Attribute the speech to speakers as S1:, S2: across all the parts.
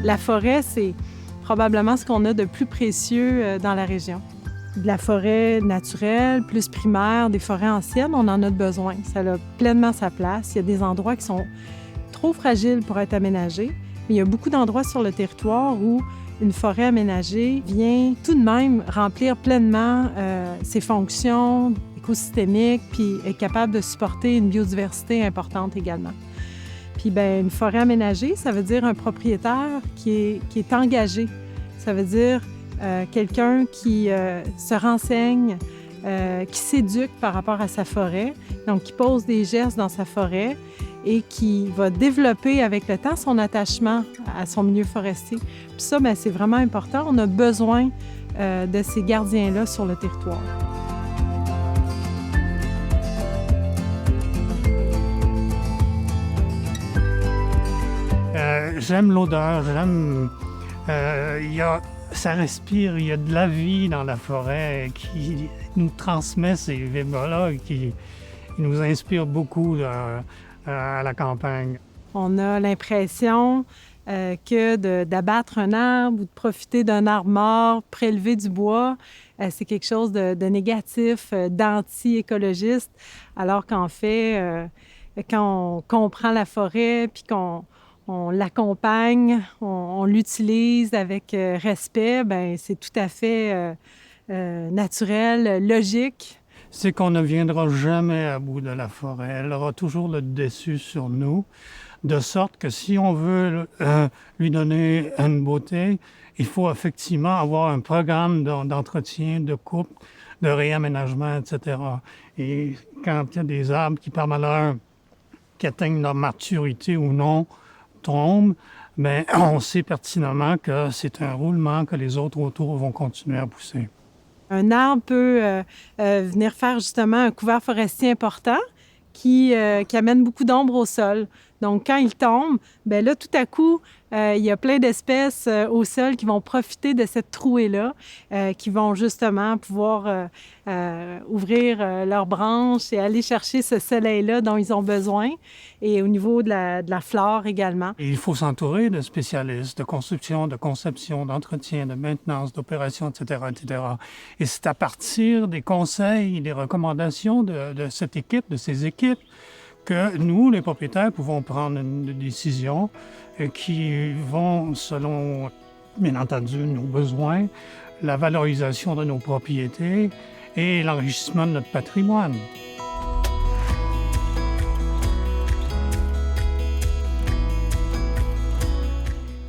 S1: La forêt, c'est probablement ce qu'on a de plus précieux dans la région. De la forêt naturelle, plus primaire, des forêts anciennes, on en a besoin. Ça a pleinement sa place. Il y a des endroits qui sont trop fragiles pour être aménagés, mais il y a beaucoup d'endroits sur le territoire où une forêt aménagée vient tout de même remplir pleinement ses fonctions écosystémiques, puis est capable de supporter une biodiversité importante également. Puis bien, une forêt aménagée, ça veut dire un propriétaire qui est engagé. Ça veut dire quelqu'un qui se renseigne, qui s'éduque par rapport à sa forêt, donc qui pose des gestes dans sa forêt et qui va développer avec le temps son attachement à son milieu forestier. Puis ça, bien, c'est vraiment important. On a besoin de ces gardiens-là sur le territoire.
S2: J'aime l'odeur, ça respire, il y a de la vie dans la forêt qui nous transmet ces vibres-là et qui nous inspire beaucoup à la campagne.
S1: On a l'impression que d'abattre un arbre ou de profiter d'un arbre mort, prélever du bois, c'est quelque chose de négatif, d'anti-écologiste, alors qu'en fait, quand on comprend la forêt puis qu'on l'accompagne, on l'utilise avec respect, bien, c'est tout à fait naturel, logique.
S2: C'est qu'on ne viendra jamais à bout de la forêt. Elle aura toujours le dessus sur nous, de sorte que si on veut lui donner une beauté, il faut effectivement avoir un programme d'entretien, de coupe, de réaménagement, etc. Et quand il y a des arbres qui, par malheur, qui atteignent leur maturité ou non, tombent, bien, on sait pertinemment que c'est un roulement, que les autres autour vont continuer à pousser.
S1: Un arbre peut venir faire justement un couvert forestier important qui amène beaucoup d'ombre au sol. Donc, quand il tombe, bien là, tout à coup, il y a plein d'espèces au sol qui vont profiter de cette trouée-là, qui vont justement pouvoir ouvrir leurs branches et aller chercher ce soleil-là dont ils ont besoin, et au niveau de la flore également.
S2: Et il faut s'entourer de spécialistes de construction, de conception, d'entretien, de maintenance, d'opération, etc., etc. Et c'est à partir des conseils, des recommandations de cette équipe, de ces équipes, que nous, les propriétaires, pouvons prendre une décision qui vont, selon, bien entendu, nos besoins, la valorisation de nos propriétés et l'enrichissement de notre patrimoine.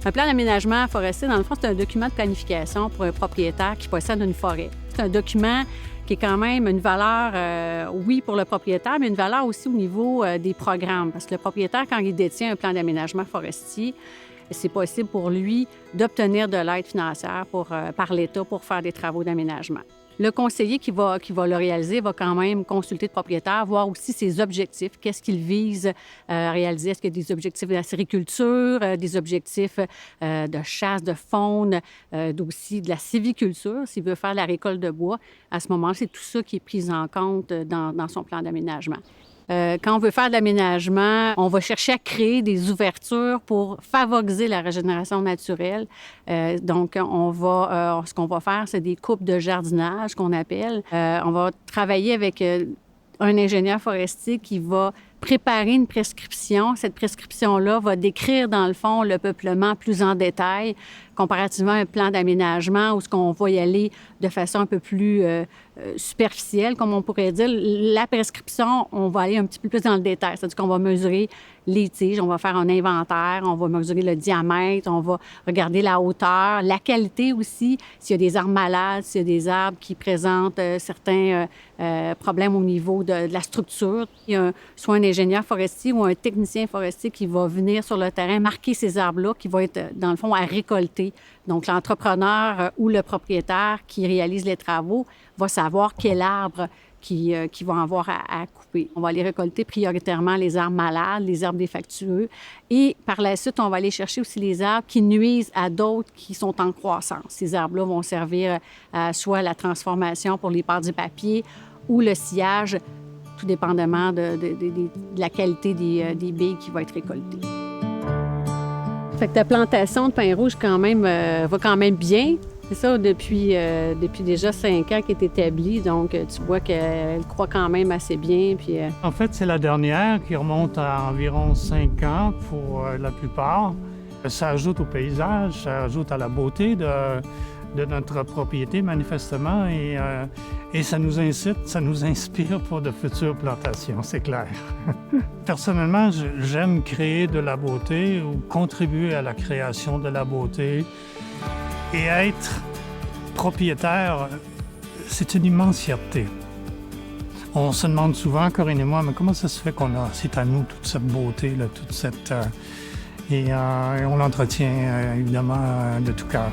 S3: Un plan d'aménagement forestier, dans le fond, c'est un document de planification pour un propriétaire qui possède une forêt. C'est un document qui est quand même une valeur, oui, pour le propriétaire, mais une valeur aussi au niveau des programmes. Parce que le propriétaire, quand il détient un plan d'aménagement forestier, c'est possible pour lui d'obtenir de l'aide financière par l'État pour faire des travaux d'aménagement. Le conseiller qui va le réaliser va quand même consulter le propriétaire, voir aussi ses objectifs, qu'est-ce qu'il vise à réaliser. Est-ce qu'il y a des objectifs d'acériculture, des objectifs de chasse, de faune, aussi de la sylviculture, s'il veut faire la récolte de bois. À ce moment-là, c'est tout ça qui est pris en compte dans son plan d'aménagement. Quand on veut faire de l'aménagement, on va chercher à créer des ouvertures pour favoriser la régénération naturelle. Donc, ce qu'on va faire, c'est des coupes de jardinage qu'on appelle. On va travailler avec un ingénieur forestier qui va préparer une prescription. Cette prescription-là va décrire, dans le fond, le peuplement plus en détail, comparativement à un plan d'aménagement où on va y aller de façon un peu plus superficielle, comme on pourrait dire. La prescription, on va aller un petit peu plus dans le détail. C'est-à-dire qu'on va mesurer les tiges, on va faire un inventaire, on va mesurer le diamètre, on va regarder la hauteur, la qualité aussi, s'il y a des arbres malades, s'il y a des arbres qui présentent certains problèmes au niveau de la structure. Il y a soit un ingénieur forestier ou un technicien forestier qui va venir sur le terrain marquer ces arbres-là, qui vont être, dans le fond, à récolter. Donc, l'entrepreneur ou le propriétaire qui réalise les travaux va savoir quel arbre qui va avoir à couper. On va aller récolter prioritairement les arbres malades, les arbres défectueux. Et par la suite, on va aller chercher aussi les arbres qui nuisent à d'autres qui sont en croissance. Ces arbres-là vont servir soit à la transformation pour les pâtes du papier ou le sciage, tout dépendamment de la qualité des baies qui vont être récoltées. Fait que ta plantation de pin rouge quand même va quand même bien. C'est ça, depuis déjà 5 ans qu'elle est établie, donc tu vois qu'elle croît quand même assez bien. Puis,
S2: En fait, c'est la dernière qui remonte à environ 5 ans pour la plupart. Ça ajoute au paysage, ça ajoute à la beauté de notre propriété, manifestement, et ça nous incite, ça nous inspire pour de futures plantations, c'est clair. Personnellement, j'aime créer de la beauté ou contribuer à la création de la beauté. Et être propriétaire, c'est une immense fierté. On se demande souvent, Corinne et moi, mais comment ça se fait c'est à nous toute cette beauté, là, toute cette... et on l'entretient évidemment de tout cœur.